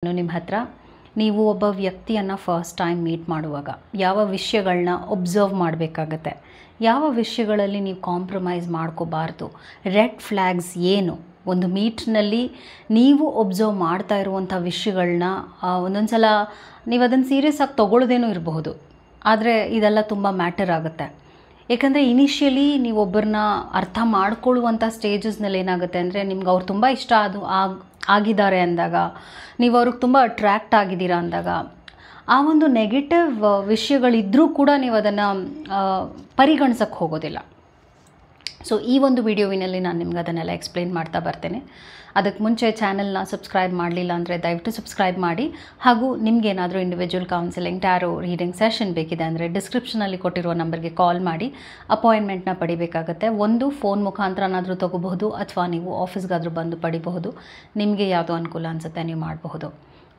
ನಿಮ್ಮ ಹತ್ರ ನೀವು ಒಬ್ಬ ವ್ಯಕ್ತಿಯನ್ನು ಫಸ್ಟ್ ಟೈಮ್ ಮೀಟ್ ಮಾಡುವಾಗ ಯಾವ ವಿಷಯಗಳನ್ನ ಒಬ್ಸರ್ವ್ ಮಾಡಬೇಕಾಗತ್ತೆ, ಯಾವ ವಿಷಯಗಳಲ್ಲಿ ನೀವು ಕಾಂಪ್ರಮೈಸ್ ಮಾಡ್ಕೋಬಾರ್ದು, ರೆಡ್ ಫ್ಲ್ಯಾಗ್ಸ್ ಏನು, ಒಂದು ಮೀಟ್ನಲ್ಲಿ ನೀವು ಒಬ್ಸರ್ವ್ ಮಾಡ್ತಾ ಇರುವಂಥ ವಿಷಯಗಳನ್ನ ಒಂದೊಂದು ಸಲ ನೀವು ಅದನ್ನು ಸೀರಿಯಸ್ ಆಗಿ ತೊಗೊಳ್ಳೋದೇನೂ ಇರಬಹುದು, ಆದರೆ ಇದೆಲ್ಲ ತುಂಬ ಮ್ಯಾಟರ್ ಆಗುತ್ತೆ. ಏಕೆಂದರೆ ಇನಿಷಿಯಲಿ ನೀವು ಒಬ್ಬರನ್ನ ಅರ್ಥ ಮಾಡ್ಕೊಳ್ಳುವಂಥ ಸ್ಟೇಜಸ್ನಲ್ಲಿ ಏನಾಗುತ್ತೆ ಅಂದರೆ ನಿಮ್ಗೆ ಅವ್ರು ತುಂಬ ಇಷ್ಟ ಆಗಿದ್ದಾರೆ ಅಂದಾಗ, ನೀವು ಅವ್ರಿಗೆ ತುಂಬ ಅಟ್ರ್ಯಾಕ್ಟ್ ಆಗಿದ್ದೀರಾ ಅಂದಾಗ, ಆ ಒಂದು ನೆಗೆಟಿವ್ ವಿಷಯಗಳಿದ್ದರೂ ಕೂಡ ನೀವು ಅದನ್ನು ಪರಿಗಣಿಸೋಕ್ಕೆ ಹೋಗೋದಿಲ್ಲ. ಸೊ ಈ ಒಂದು ವಿಡಿಯೋವಿನಲ್ಲಿ ನಾನು ನಿಮ್ಗೆ ಅದನ್ನೆಲ್ಲ ಎಕ್ಸ್ಪ್ಲೇನ್ ಮಾಡ್ತಾ ಬರ್ತೇನೆ. ಅದಕ್ಕೆ ಮುಂಚೆ ಚಾನಲ್ನ ಸಬ್ಸ್ಕ್ರೈಬ್ ಮಾಡಲಿಲ್ಲ ಅಂದರೆ ದಯವಿಟ್ಟು ಸಬ್ಸ್ಕ್ರೈಬ್ ಮಾಡಿ. ಹಾಗೂ ನಿಮಗೇನಾದರೂ individual counselling, tarot reading session ಬೇಕಿದೆ ಅಂದರೆ ಡಿಸ್ಕ್ರಿಪ್ಷನಲ್ಲಿ ಕೊಟ್ಟಿರುವ ನಂಬರ್ಗೆ ಕಾಲ್ ಮಾಡಿ ಅಪಾಯಿಂಟ್ಮೆಂಟ್ನ ಪಡಿಬೇಕಾಗತ್ತೆ. ಒಂದು ಫೋನ್ ಮುಖಾಂತರನಾದರೂ ತೊಗೋಬಹುದು ಅಥವಾ ನೀವು ಆಫೀಸ್ಗಾದರೂ ಬಂದು ಪಡಿಬಹುದು. ನಿಮಗೆ ಯಾವುದೋ ಅನುಕೂಲ ಅನಿಸುತ್ತೆ ನೀವು ಮಾಡಬಹುದು.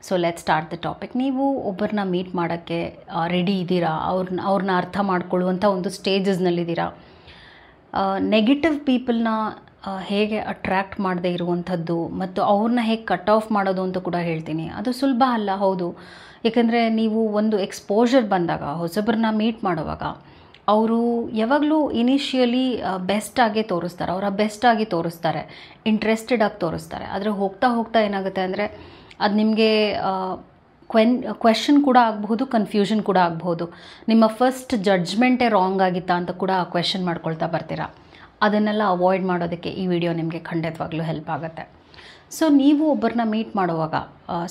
So let start the topic. ನೀವು ಒಬ್ಬರನ್ನ ಮೀಟ್ ಮಾಡೋಕ್ಕೆ ರೆಡಿ ಇದ್ದೀರಾ, ಅವ್ರನ್ನ ಅರ್ಥ ಮಾಡ್ಕೊಳ್ಳುವಂಥ ಒಂದು ಸ್ಟೇಜಸ್ನಲ್ಲಿದ್ದೀರಾ. ನೆಗೆಟಿವ್ ಪೀಪಲ್ನ ಹೇಗೆ ಅಟ್ರ್ಯಾಕ್ಟ್ ಮಾಡದೇ ಇರುವಂಥದ್ದು ಮತ್ತು ಅವ್ರನ್ನ ಹೇಗೆ ಕಟ್ ಆಫ್ ಮಾಡೋದು ಅಂತ ಕೂಡ ಹೇಳ್ತೀನಿ. ಅದು ಸುಲಭ ಅಲ್ಲ, ಹೌದು. ಏಕೆಂದರೆ ನೀವು ಒಂದು ಎಕ್ಸ್ಪೋಜರ್ ಬಂದಾಗ, ಹೊಸಬ್ರನ್ನ ಮೀಟ್ ಮಾಡುವಾಗ ಅವರು ಯಾವಾಗಲೂ ಇನಿಷಿಯಲಿ ಬೆಸ್ಟಾಗಿ ತೋರಿಸ್ತಾರೆ, ಅವರ ಬೆಸ್ಟಾಗಿ ತೋರಿಸ್ತಾರೆ, ಇಂಟ್ರೆಸ್ಟೆಡ್ ಆಗಿ ತೋರಿಸ್ತಾರೆ. ಆದರೆ ಹೋಗ್ತಾ ಹೋಗ್ತಾ ಏನಾಗುತ್ತೆ ಅಂದರೆ ಅದು ನಿಮಗೆ ಕ್ವೆಶನ್ ಕೂಡ ಆಗಬಹುದು, ಕನ್ಫ್ಯೂಷನ್ ಕೂಡ ಆಗಬಹುದು. ನಿಮ್ಮ ಫಸ್ಟ್ ಜಡ್ಜ್ಮೆಂಟೇ ರಾಂಗ್ ಆಗಿತ್ತಾ ಅಂತ ಕೂಡ ಕ್ವೆಶನ್ ಮಾಡ್ಕೊಳ್ತಾ ಬರ್ತೀರಾ. ಅದನ್ನೆಲ್ಲ ಅವಾಯ್ಡ್ ಮಾಡೋದಕ್ಕೆ ಈ ವಿಡಿಯೋ ನಿಮಗೆ ಖಂಡಿತವಾಗ್ಲೂ ಹೆಲ್ಪ್ ಆಗುತ್ತೆ. ಸೊ ನೀವು ಒಬ್ಬರನ್ನ ಮೀಟ್ ಮಾಡುವಾಗ,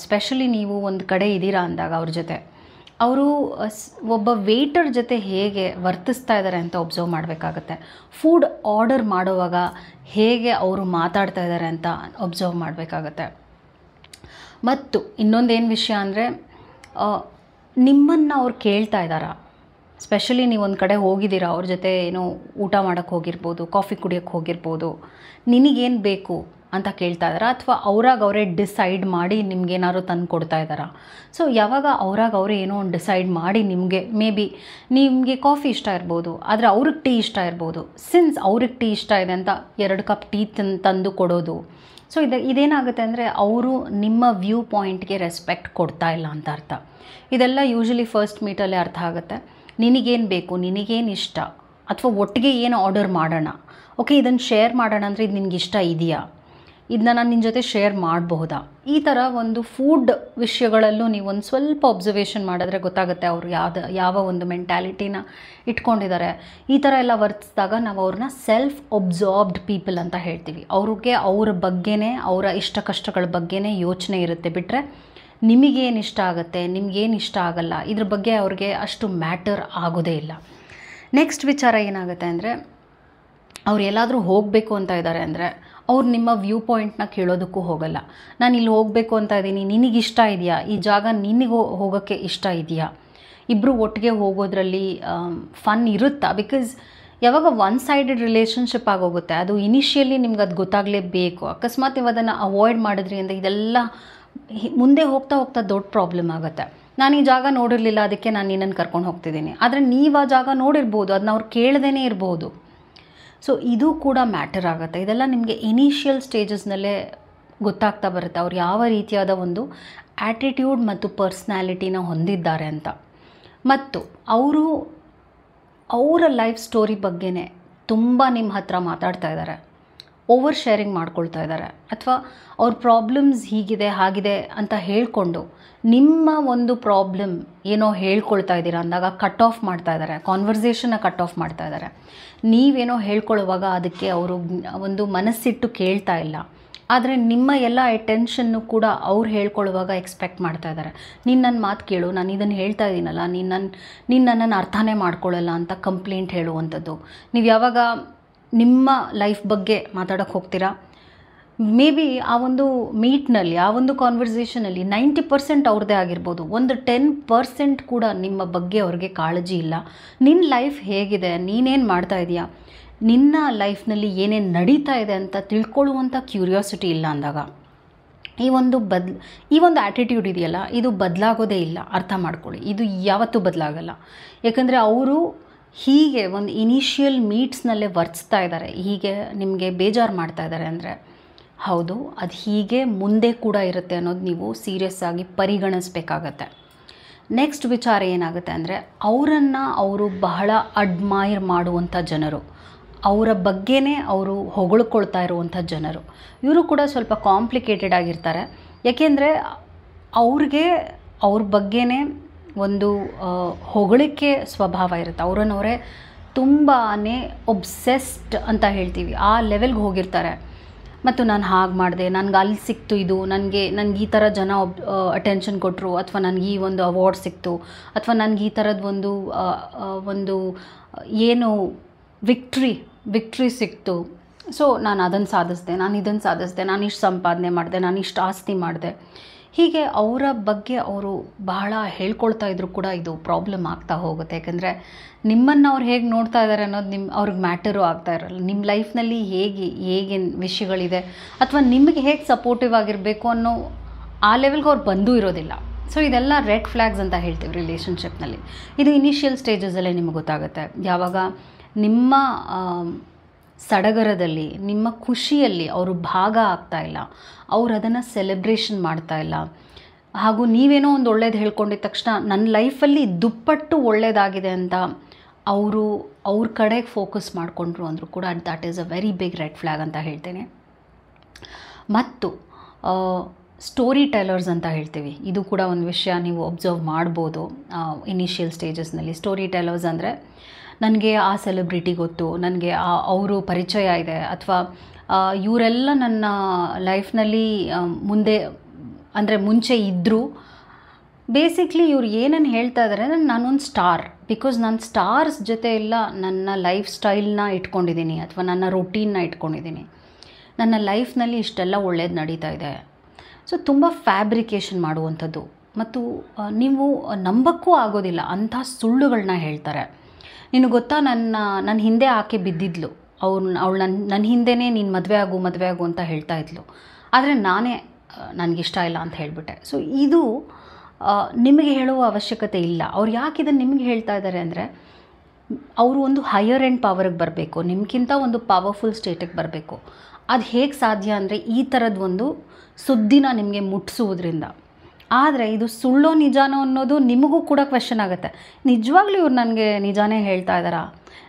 ಸ್ಪೆಷಲಿ ನೀವು ಒಂದು ಕಡೆ ಇದ್ದೀರಾ ಅಂದಾಗ ಅವ್ರ ಜೊತೆ, ಅವರು ಒಬ್ಬ ವೇಟರ್ ಜೊತೆ ಹೇಗೆ ವರ್ತಿಸ್ತಾ ಇದ್ದಾರೆ ಅಂತ ಒಬ್ಸರ್ವ್ ಮಾಡಬೇಕಾಗತ್ತೆ. ಫುಡ್ ಆರ್ಡರ್ ಮಾಡುವಾಗ ಹೇಗೆ ಅವರು ಮಾತಾಡ್ತಾ ಇದ್ದಾರೆ ಅಂತ ಒಬ್ಸರ್ವ್ ಮಾಡಬೇಕಾಗತ್ತೆ. ಮತ್ತು ಇನ್ನೊಂದೇನು ವಿಷಯ ಅಂದರೆ ನಿಮ್ಮನ್ನು ಅವ್ರು ಕೇಳ್ತಾ ಇದ್ದಾರಾ. ಸ್ಪೆಷಲಿ ನೀವು ಒಂದು ಕಡೆ ಹೋಗಿದ್ದೀರಾ, ಅವ್ರ ಜೊತೆ ಏನೋ ಊಟ ಮಾಡೋಕ್ಕೆ ಹೋಗಿರ್ಬೋದು, ಕಾಫಿ ಕುಡಿಯೋಕ್ಕೆ ಹೋಗಿರ್ಬೋದು, ನಿನಗೇನು ಬೇಕು ಅಂತ ಕೇಳ್ತಾ ಇದ್ದಾರಾ, ಅಥವಾ ಅವರೇ ಡಿಸೈಡ್ ಮಾಡಿ ನಿಮ್ಗೇನಾದ್ರು ತಂದು ಕೊಡ್ತಾ ಇದ್ದಾರಾ. ಸೊ ಯಾವಾಗ ಅವರೇ ಏನೋ ಒಂದು ಡಿಸೈಡ್ ಮಾಡಿ ನಿಮಗೆ, ಮೇ ಬಿ ನಿಮಗೆ ಕಾಫಿ ಇಷ್ಟ ಇರ್ಬೋದು, ಆದರೆ ಅವ್ರಿಗೆ ಟೀ ಇಷ್ಟ ಇರ್ಬೋದು. ಸಿನ್ಸ್ ಅವ್ರಿಗೆ ಟೀ ಇಷ್ಟ ಇದೆ ಅಂತ 2 ಕಪ್ ಟೀ ತಂದು ಕೊಡೋದು. ಸೊ ಇದೇನಾಗುತ್ತೆ ಅಂದರೆ ಅವರು ನಿಮ್ಮ ವ್ಯೂ ಪಾಯಿಂಟ್ಗೆ ರೆಸ್ಪೆಕ್ಟ್ ಕೊಡ್ತಾ ಇಲ್ಲ ಅಂತ ಅರ್ಥ. ಇದೆಲ್ಲ ಯೂಶಲಿ ಫಸ್ಟ್ ಮೀಟಲ್ಲೇ ಅರ್ಥ ಆಗುತ್ತೆ. ನಿನಗೇನು ಬೇಕು, ನಿನಗೇನು ಇಷ್ಟ, ಅಥವಾ ಒಟ್ಟಿಗೆ ಏನು ಆರ್ಡರ್ ಮಾಡೋಣ, ಓಕೆ ಇದನ್ನು ಶೇರ್ ಮಾಡೋಣ ಅಂದರೆ ಇದು ನಿನಗೆ ಇಷ್ಟ ಇದೆಯಾ, ಇದನ್ನ ನಾನು ನಿನ್ನ ಜೊತೆ ಶೇರ್ ಮಾಡಬಹುದಾ. ಈ ಥರ ಒಂದು ಫುಡ್ ವಿಷಯಗಳಲ್ಲೂ ನೀವು ಒಂದು ಸ್ವಲ್ಪ ಒಬ್ಸರ್ವೇಷನ್ ಮಾಡಿದ್ರೆ ಗೊತ್ತಾಗುತ್ತೆ ಅವರು ಯಾವ ಒಂದು ಮೆಂಟ್ಯಾಲಿಟಿನ ಇಟ್ಕೊಂಡಿದ್ದಾರೆ. ಈ ಥರ ಎಲ್ಲ ವರ್ತಿಸಿದಾಗ ನಾವು ಅವ್ರನ್ನ ಸೆಲ್ಫ್ ಒಬ್ಸಾರ್ಬ್ಡ್ ಪೀಪಲ್ ಅಂತ ಹೇಳ್ತೀವಿ. ಅವ್ರಿಗೆ ಅವ್ರ ಬಗ್ಗೆನೇ, ಅವರ ಇಷ್ಟ ಕಷ್ಟಗಳ ಬಗ್ಗೆನೇ ಯೋಚನೆ ಇರುತ್ತೆ, ಬಿಟ್ಟರೆ ನಿಮಗೇನು ಇಷ್ಟ ಆಗುತ್ತೆ, ನಿಮಗೇನು ಇಷ್ಟ ಆಗಲ್ಲ, ಇದ್ರ ಬಗ್ಗೆ ಅವ್ರಿಗೆ ಅಷ್ಟು ಮ್ಯಾಟರ್ ಆಗೋದೇ ಇಲ್ಲ. ನೆಕ್ಸ್ಟ್ ವಿಚಾರ ಏನಾಗುತ್ತೆ ಅಂದರೆ, ಅವ್ರು ಎಲ್ಲಾದರೂ ಹೋಗಬೇಕು ಅಂತ ಇದ್ದಾರೆ ಅಂದರೆ ಅವ್ರು ನಿಮ್ಮ ವ್ಯೂ ಪಾಯಿಂಟ್ನ ಕೇಳೋದಕ್ಕೂ ಹೋಗಲ್ಲ. ನಾನು ಇಲ್ಲಿ ಹೋಗಬೇಕು ಅಂತ ಇದ್ದೀನಿ, ನಿನಗಿಷ್ಟ ಇದೆಯಾ, ಈ ಜಾಗ ನಿನಗೆ ಹೋಗೋಕ್ಕೆ ಇಷ್ಟ ಇದೆಯಾ, ಇಬ್ಬರು ಒಟ್ಟಿಗೆ ಹೋಗೋದ್ರಲ್ಲಿ ಫನ್ ಇರುತ್ತಾ. ಬಿಕಾಸ್ ಯಾವಾಗ ಒನ್ ಸೈಡೆಡ್ ರಿಲೇಷನ್ಶಿಪ್ ಆಗೋಗುತ್ತೆ, ಅದು ಇನಿಷಿಯಲಿ ನಿಮ್ಗೆ ಅದು ಗೊತ್ತಾಗಲೇಬೇಕು. ಅಕಸ್ಮಾತ್ ನೀವು ಅದನ್ನು ಅವಾಯ್ಡ್ ಮಾಡಿದ್ರಿ ಅಂದರೆ ಇದೆಲ್ಲ ಮುಂದೆ ಹೋಗ್ತಾ ಹೋಗ್ತಾ ದೊಡ್ಡ ಪ್ರಾಬ್ಲಮ್ ಆಗುತ್ತೆ. ನಾನು ಈ ಜಾಗ ನೋಡಿರಲಿಲ್ಲ, ಅದಕ್ಕೆ ನಾನು ನಿನ್ನನ್ನು ಕರ್ಕೊಂಡು ಹೋಗ್ತಿದ್ದೀನಿ, ಆದರೆ ನೀವು ಆ ಜಾಗ ನೋಡಿರ್ಬೋದು, ಅದನ್ನ ಅವ್ರು ಕೇಳದೇ ಇರ್ಬೋದು. ಸೊ ಇದು ಕೂಡ ಮ್ಯಾಟರ್ ಆಗುತ್ತೆ. ಇದೆಲ್ಲ ನಿಮಗೆ ಇನಿಷಿಯಲ್ ಸ್ಟೇಜಸ್ನಲ್ಲೇ ಗೊತ್ತಾಗ್ತಾ ಬರುತ್ತೆ ಅವ್ರು ಯಾವ ರೀತಿಯಾದ ಒಂದು ಆ್ಯಟಿಟ್ಯೂಡ್ ಮತ್ತು ಪರ್ಸ್ನಾಲಿಟಿನ ಹೊಂದಿದ್ದಾರೆ ಅಂತ. ಮತ್ತು ಅವರ ಲೈಫ್ ಸ್ಟೋರಿ ಬಗ್ಗೆನೇ ತುಂಬ ನಿಮ್ಮ ಹತ್ರ ಮಾತಾಡ್ತಾ ಇದ್ದಾರೆ, ಓವರ್ ಶೇರಿಂಗ್ ಮಾಡ್ಕೊಳ್ತಾ ಇದ್ದಾರೆ, ಅಥವಾ ಅವ್ರ ಪ್ರಾಬ್ಲಮ್ಸ್ ಹೀಗಿದೆ ಹಾಗಿದೆ ಅಂತ ಹೇಳಿಕೊಂಡು ನಿಮ್ಮ ಒಂದು ಪ್ರಾಬ್ಲಮ್ ಏನೋ ಹೇಳ್ಕೊಳ್ತಾ ಇದ್ದೀರಾ ಅಂದಾಗ ಕಟ್ ಆಫ್ ಮಾಡ್ತಾ ಇದ್ದಾರೆ, ಕಾನ್ವರ್ಸೇಷನ್ನ ಕಟ್ ಆಫ್ ಮಾಡ್ತಾ ಇದ್ದಾರೆ. ನೀವೇನೋ ಹೇಳ್ಕೊಳ್ಳುವಾಗ ಅದಕ್ಕೆ ಅವರು ಒಂದು ಮನಸ್ಸಿಟ್ಟು ಕೇಳ್ತಾ ಇಲ್ಲ, ಆದರೆ ನಿಮ್ಮ ಎಲ್ಲ ಅಟೆನ್ಷನ್ನು ಕೂಡ ಅವ್ರು ಹೇಳ್ಕೊಳ್ಳುವಾಗ ಎಕ್ಸ್ಪೆಕ್ಟ್ ಮಾಡ್ತಾ ಇದ್ದಾರೆ. ನೀನು ನನ್ನ ಮಾತು ಕೇಳು, ನಾನು ಇದನ್ನು ಹೇಳ್ತಾ ಇದ್ದೀನಲ್ಲ, ನೀನು ನನ್ನನ್ನು ಅರ್ಥನೇ ಮಾಡ್ಕೊಳ್ಳಲ್ಲ ಅಂತ ಕಂಪ್ಲೇಂಟ್ ಹೇಳುವಂಥದ್ದು. ನೀವು ಯಾವಾಗ ನಿಮ್ಮ ಲೈಫ್ ಬಗ್ಗೆ ಮಾತಾಡೋಕ್ಕೆ ಹೋಗ್ತೀರಾ, ಮೇ ಬಿ ಆ ಒಂದು ಮೀಟ್ನಲ್ಲಿ, ಆ ಒಂದು ಕಾನ್ವರ್ಸೇಷನಲ್ಲಿ 90% ಅವ್ರದ್ದೇ ಆಗಿರ್ಬೋದು, ಒಂದು 10% ಕೂಡ ನಿಮ್ಮ ಬಗ್ಗೆ ಅವ್ರಿಗೆ ಕಾಳಜಿ ಇಲ್ಲ. ನಿನ್ನ ಲೈಫ್ ಹೇಗಿದೆ, ನೀನೇನು ಮಾಡ್ತಾ ಇದೆಯಾ, ನಿನ್ನ ಲೈಫ್ನಲ್ಲಿ ಏನೇನು ನಡೀತಾ ಇದೆ ಅಂತ ತಿಳ್ಕೊಳ್ಳುವಂಥ ಕ್ಯೂರಿಯಾಸಿಟಿ ಇಲ್ಲ ಅಂದಾಗ ಈ ಒಂದು ಆ್ಯಟಿಟ್ಯೂಡ್ ಇದೆಯಲ್ಲ, ಇದು ಬದಲಾಗೋದೇ ಇಲ್ಲ. ಅರ್ಥ ಮಾಡ್ಕೊಳ್ಳಿ, ಇದು ಯಾವತ್ತೂ ಬದಲಾಗಲ್ಲ. ಯಾಕಂದರೆ ಅವರು ಹೀಗೆ ಒಂದು ಇನಿಷಿಯಲ್ ಮೀಟ್ಸ್ನಲ್ಲೇ ವರ್ತಿಸ್ತಾ ಇದ್ದಾರೆ, ಹೀಗೆ ನಿಮಗೆ ಬೇಜಾರು ಮಾಡ್ತಾ ಇದ್ದಾರೆ ಅಂದರೆ ಹೌದು, ಅದು ಹೀಗೆ ಮುಂದೆ ಕೂಡ ಇರುತ್ತೆ ಅನ್ನೋದು ನೀವು ಸೀರಿಯಸ್ ಆಗಿ ಪರಿಗಣಿಸ್ಬೇಕಾಗತ್ತೆ. ನೆಕ್ಸ್ಟ್ ವಿಚಾರ ಏನಾಗುತ್ತೆ ಅಂದರೆ, ಅವರು ಬಹಳ ಅಡ್ಮೈರ್ ಮಾಡುವಂಥ ಜನರು, ಅವರ ಬಗ್ಗೆನೇ ಅವರು ಹೊಗಳ್ಕೊಳ್ತಾ ಇರುವಂಥ ಜನರು, ಇವರು ಕೂಡ ಸ್ವಲ್ಪ ಕಾಂಪ್ಲಿಕೇಟೆಡ್ ಆಗಿರ್ತಾರೆ. ಯಾಕೆಂದರೆ ಅವ್ರ ಬಗ್ಗೆನೇ ಒಂದು ಹೊಗಳಿಕೆ ಸ್ವಭಾವ ಇರುತ್ತೆ. ಅವರನ್ನವರೇ ತುಂಬಾ ಒಬ್ಸೆಸ್ಡ್ ಅಂತ ಹೇಳ್ತೀವಿ, ಆ ಲೆವೆಲ್ಗೆ ಹೋಗಿರ್ತಾರೆ. ಮತ್ತು ನಾನು ಹಾಗೆ ಮಾಡಿದೆ, ನನಗೆ ಅಲ್ಲಿ ಸಿಕ್ತು ಇದು, ನನಗೆ ಈ ಥರ ಜನ ಅಟೆನ್ಷನ್ ಕೊಟ್ಟರು, ಅಥವಾ ನನಗೆ ಈ ಒಂದು ಅವಾರ್ಡ್ ಸಿಕ್ತು, ಅಥವಾ ನನಗೆ ಈ ಥರದ್ದು ಒಂದು ಏನು ವಿಕ್ಟ್ರಿ ಸಿಕ್ತು. ಸೊ ನಾನು ಅದನ್ನು ಸಾಧಿಸಿದೆ, ನಾನು ಇದನ್ನು ಸಾಧಿಸಿದೆ, ನಾನು ಇಷ್ಟು ಸಂಪಾದನೆ ಮಾಡಿದೆ, ನಾನು ಇಷ್ಟು ಆಸ್ತಿ ಮಾಡಿದೆ. ಹೀಗೆ ಅವರ ಬಗ್ಗೆ ಅವರು ಬಹಳ ಹೇಳ್ಕೊಳ್ತಾ ಇದ್ರು ಕೂಡ ಇದು ಪ್ರಾಬ್ಲಮ್ ಆಗ್ತಾ ಹೋಗುತ್ತೆ. ಯಾಕಂದರೆ ನಿಮ್ಮನ್ನು ಅವ್ರು ಹೇಗೆ ನೋಡ್ತಾ ಇದ್ದಾರೆ ಅನ್ನೋದು ಅವ್ರಿಗೆ ಮ್ಯಾಟರು ಆಗ್ತಾ ಇರಲ್ಲ. ನಿಮ್ಮ ಲೈಫ್ನಲ್ಲಿ ಹೇಗೆ ವಿಷಯಗಳಿದೆ, ಅಥವಾ ನಿಮಗೆ ಹೇಗೆ ಸಪೋರ್ಟಿವ್ ಆಗಿರಬೇಕು ಅನ್ನೋ ಆ ಲೆವೆಲ್ಗೆ ಅವ್ರು ಬಂದೂ ಇರೋದಿಲ್ಲ. ಸೊ ಇದೆಲ್ಲ ರೆಡ್ ಫ್ಲ್ಯಾಗ್ಸ್ ಅಂತ ಹೇಳ್ತೀವಿ ರಿಲೇಷನ್ಶಿಪ್ನಲ್ಲಿ. ಇದು ಇನಿಷಿಯಲ್ ಸ್ಟೇಜಸಲ್ಲೇ ನಿಮಗೆ ಗೊತ್ತಾಗುತ್ತೆ. ಯಾವಾಗ ನಿಮ್ಮ ಸಡಗರದಲ್ಲಿ, ನಿಮ್ಮ ಖುಷಿಯಲ್ಲಿ ಅವರು ಭಾಗ ಆಗ್ತಾ ಇಲ್ಲ, ಅವ್ರು ಅದನ್ನು ಸೆಲೆಬ್ರೇಷನ್ ಮಾಡ್ತಾ ಇಲ್ಲ, ಹಾಗೂ ನೀವೇನೋ ಒಂದು ಒಳ್ಳೇದು ಹೇಳ್ಕೊಂಡಿದ್ದ ತಕ್ಷಣ ನನ್ನ ಲೈಫಲ್ಲಿ ದುಪ್ಪಟ್ಟು ಒಳ್ಳೇದಾಗಿದೆ ಅಂತ ಅವ್ರ ಕಡೆಗೆ ಫೋಕಸ್ ಮಾಡಿಕೊಂಡ್ರು ಅಂದರೂ ಕೂಡ that is a very big red flag ಅಂತ ಹೇಳ್ತೇನೆ. ಮತ್ತು ಸ್ಟೋರಿ ಟೆಲರ್ಸ್ ಅಂತ ಹೇಳ್ತೀವಿ, ಇದು ಕೂಡ ಒಂದು ವಿಷಯ ನೀವು ಒಬ್ಸರ್ವ್ ಮಾಡ್ಬೋದು ಇನಿಷಿಯಲ್ ಸ್ಟೇಜಸ್ನಲ್ಲಿ. ಸ್ಟೋರಿ ಟೆಲರ್ಸ್ ಅಂದರೆ, ನನಗೆ ಆ ಸೆಲೆಬ್ರಿಟಿ ಗೊತ್ತು, ನನಗೆ ಅವರು ಪರಿಚಯ ಇದೆ, ಅಥವಾ ಇವರೆಲ್ಲ ನನ್ನ ಲೈಫ್ನಲ್ಲಿ ಮುಂಚೆ ಇದ್ದರು. ಬೇಸಿಕ್ಲಿ ಇವ್ರು ಏನನ್ನು ಹೇಳ್ತಾ ಇದ್ದಾರೆ ಅಂದರೆ, ನಾನೊಂದು ಸ್ಟಾರ್, ಬಿಕಾಸ್ ನಾನು ಸ್ಟಾರ್ಸ್ ಜೊತೆ ಎಲ್ಲ ನನ್ನ ಲೈಫ್ ಸ್ಟೈಲ್ನ ಇಟ್ಕೊಂಡಿದ್ದೀನಿ, ಅಥವಾ ನನ್ನ ರೊಟೀನ್ನ ಇಟ್ಕೊಂಡಿದ್ದೀನಿ, ನನ್ನ ಲೈಫ್ನಲ್ಲಿ ಇಷ್ಟೆಲ್ಲ ಒಳ್ಳೇದು ನಡೀತಾ ಇದೆ. ಸೊ ತುಂಬ ಫ್ಯಾಬ್ರಿಕೇಷನ್ ಮಾಡುವಂಥದ್ದು, ಮತ್ತು ನೀವು ನಂಬಕ್ಕೂ ಆಗೋದಿಲ್ಲ ಅಂಥ ಸುಳ್ಳುಗಳನ್ನ ಹೇಳ್ತಾರೆ. ನಿನಗೆ ಗೊತ್ತಾ, ನನ್ನ ಹಿಂದೆ ಆಕೆ ಬಿದ್ದಿದ್ಲು, ಅವಳು ನನ್ನ ಹಿಂದೆನೇ ನೀನು ಮದುವೆ ಆಗು ಅಂತ ಹೇಳ್ತಾ ಇದ್ಲು, ಆದರೆ ನನಗಿಷ್ಟ ಇಲ್ಲ ಅಂತ ಹೇಳಿಬಿಟ್ಟೆ. ಸೊ ಇದು ನಿಮಗೆ ಹೇಳುವ ಅವಶ್ಯಕತೆ ಇಲ್ಲ. ಅವ್ರು ಯಾಕೆ ಇದನ್ನು ನಿಮಗೆ ಹೇಳ್ತಾ ಇದ್ದಾರೆ ಅಂದರೆ, ಅವರು ಒಂದು ಹೈಯರ್ ಎಂಡ್ ಪವರ್ಗೆ ಬರಬೇಕು, ನಿಮಗಿಂತ ಒಂದು ಪವರ್ಫುಲ್ ಸ್ಟೇಟಿಗೆ ಬರಬೇಕು. ಅದು ಹೇಗೆ ಸಾಧ್ಯ ಅಂದರೆ, ಈ ಥರದ್ದು ಒಂದು ಸುದ್ದಿನ ನಿಮಗೆ ಮುಟ್ಟಿಸುವುದರಿಂದ. ಆದರೆ ಇದು ಸುಳ್ಳೋ ನಿಜಾನೋ ಅನ್ನೋದು ನಿಮಗೂ ಕೂಡ ಕ್ವೆಶ್ಚನ್ ಆಗುತ್ತೆ. ನಿಜವಾಗ್ಲೂ ಇವ್ರು ನನಗೆ ನಿಜಾನೇ ಹೇಳ್ತಾ ಇದ್ದಾರಾ?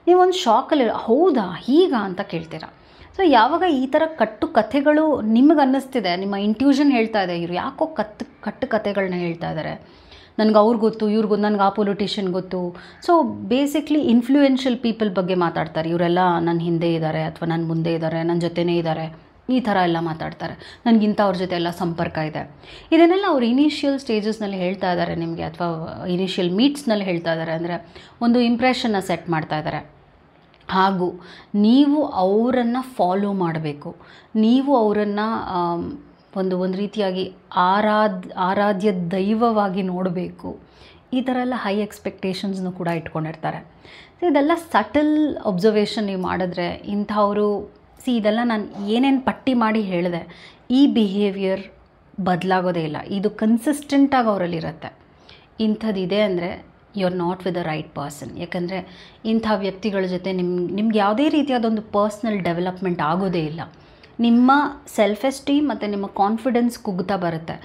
ನೀವೊಂದು ಶಾಕಲ್ಲಿ ಹೌದಾ ಹೀಗಾ ಅಂತ ಕೇಳ್ತೀರಾ. ಸೊ ಯಾವಾಗ ಈ ಥರ ಕಟ್ಟು ಕಥೆಗಳು ನಿಮಗೆ ಅನ್ನಿಸ್ತಿದೆ, ನಿಮ್ಮ ಇಂಟ್ಯೂಷನ್ ಹೇಳ್ತಾ ಇದೆ ಇವರು ಯಾಕೋ ಕಟ್ಟು ಕಥೆಗಳನ್ನ ಹೇಳ್ತಾ ಇದ್ದಾರೆ, ನನಗೆ ಅವ್ರು ಗೊತ್ತು, ಇವ್ರು ಗೊತ್ತು, ನನಗೆ ಆ ಪೊಲಿಟಿಷಿಯನ್ ಗೊತ್ತು. ಸೊ ಬೇಸಿಕ್ಲಿ ಇನ್ಫ್ಲೂಯೆನ್ಷಿಯಲ್ ಪೀಪಲ್ ಬಗ್ಗೆ ಮಾತಾಡ್ತಾರೆ, ಇವರೆಲ್ಲ ನನ್ನ ಹಿಂದೆ ಇದ್ದಾರೆ, ಅಥವಾ ನನ್ನ ಮುಂದೆ ಇದ್ದಾರೆ, ನನ್ನ ಜೊತೆನೇ ಇದ್ದಾರೆ, ಈ ಥರ ಎಲ್ಲ ಮಾತಾಡ್ತಾರೆ, ನನಗಿಂತ ಅವ್ರ ಜೊತೆ ಎಲ್ಲ ಸಂಪರ್ಕ ಇದೆ. ಇದನ್ನೆಲ್ಲ ಅವ್ರು ಇನಿಷಿಯಲ್ ಸ್ಟೇಜಸ್ನಲ್ಲಿ ಹೇಳ್ತಾ ಇದ್ದಾರೆ ನಿಮಗೆ, ಅಥವಾ ಇನಿಷಿಯಲ್ ಮೀಟ್ಸ್ನಲ್ಲಿ ಹೇಳ್ತಾ ಇದ್ದಾರೆ. ಅಂದರೆ ಒಂದು ಇಂಪ್ರೆಷನ್ನ ಸೆಟ್ ಮಾಡ್ತಾ ಇದ್ದಾರೆ. ಹಾಗೂ ನೀವು ಅವರನ್ನು ಫಾಲೋ ಮಾಡಬೇಕು, ನೀವು ಅವರನ್ನು ಒಂದು ರೀತಿಯಾಗಿ ಆರಾಧ್ಯ ದೈವವಾಗಿ ನೋಡಬೇಕು. ಈ ಥರ ಎಲ್ಲ ಹೈ ಎಕ್ಸ್ಪೆಕ್ಟೇಷನ್ಸ್ನು ಕೂಡ ಇಟ್ಕೊಂಡಿರ್ತಾರೆ. ಸೊ ಇದೆಲ್ಲ ಸಟಲ್ ಒಬ್ಸರ್ವೇಷನ್ ನೀವು ಮಾಡಿದ್ರೆ ಇಂಥವರು ಇದೆಲ್ಲ ನಾನು ಏನೇನು ಪಟ್ಟಿ ಮಾಡಿ ಹೇಳಿದೆ, ಈ ಬಿಹೇವಿಯರ್ ಬದಲಾಗೋದೇ ಇಲ್ಲ, ಇದು ಕನ್ಸಿಸ್ಟೆಂಟಾಗಿ ಅವರಲ್ಲಿರುತ್ತೆ. ಇಂಥದ್ದಿದೆ ಅಂದರೆ you are not with the right person. ಯಾಕಂದರೆ ಇಂಥ ವ್ಯಕ್ತಿಗಳ ಜೊತೆ ನಿಮ್ಗೆ ಯಾವುದೇ ರೀತಿಯಾದೊಂದು ಪರ್ಸ್ನಲ್ ಡೆವಲಪ್ಮೆಂಟ್ ಆಗೋದೇ ಇಲ್ಲ. ನಿಮ್ಮ ಸೆಲ್ಫ್ ಎಸ್ಟೀಮ್ ಮತ್ತು ನಿಮ್ಮ ಕಾನ್ಫಿಡೆನ್ಸ್ ಕುಗ್ತಾ ಬರುತ್ತೆ,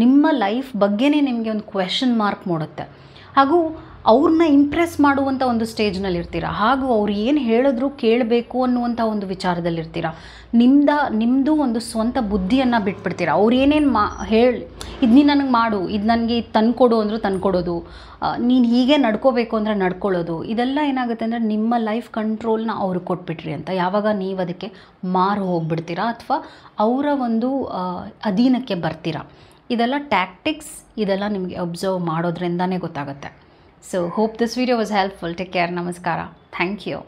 ನಿಮ್ಮ ಲೈಫ್ ಬಗ್ಗೆನೇ ನಿಮಗೆ ಒಂದು ಕ್ವೆಶ್ಚನ್ ಮಾರ್ಕ್ ಮೂಡುತ್ತೆ. ಹಾಗೂ ಅವ್ರನ್ನ ಇಂಪ್ರೆಸ್ ಮಾಡುವಂಥ ಒಂದು ಸ್ಟೇಜ್ನಲ್ಲಿರ್ತೀರ, ಹಾಗೂ ಅವ್ರು ಏನು ಹೇಳಿದ್ರು ಕೇಳಬೇಕು ಅನ್ನುವಂಥ ಒಂದು ವಿಚಾರದಲ್ಲಿರ್ತೀರ. ನಿಮ್ಮದು ಒಂದು ಸ್ವಂತ ಬುದ್ಧಿಯನ್ನು ಬಿಟ್ಬಿಡ್ತೀರ. ಅವ್ರು ಏನೇನು ಇದು ನೀನು ನನಗೆ ಮಾಡು, ಇದು ನನಗೆ ತಂದುಕೊಡು ಅಂದರೂ ತಂದುಕೊಡೋದು, ನೀನು ಹೀಗೆ ನಡ್ಕೋಬೇಕು ಅಂದರೆ ನಡ್ಕೊಳ್ಳೋದು, ಇದೆಲ್ಲ ಏನಾಗುತ್ತೆ ಅಂದರೆ ನಿಮ್ಮ ಲೈಫ್ ಕಂಟ್ರೋಲ್ನ ಅವ್ರಿಗೆ ಕೊಟ್ಬಿಟ್ರಿ ಅಂತ. ಯಾವಾಗ ನೀವು ಅದಕ್ಕೆ ಮಾರು ಹೋಗ್ಬಿಡ್ತೀರಾ, ಅಥವಾ ಅವರ ಒಂದು ಅಧೀನಕ್ಕೆ ಬರ್ತೀರಾ. ಇದೆಲ್ಲ ಟ್ಯಾಕ್ಟಿಕ್ಸ್, ಇದೆಲ್ಲ ನಿಮಗೆ ಅಬ್ಸರ್ವ್ ಮಾಡೋದ್ರಿಂದನೇ ಗೊತ್ತಾಗುತ್ತೆ. So hope this video was helpful. Take care. Namaskara. Thank you.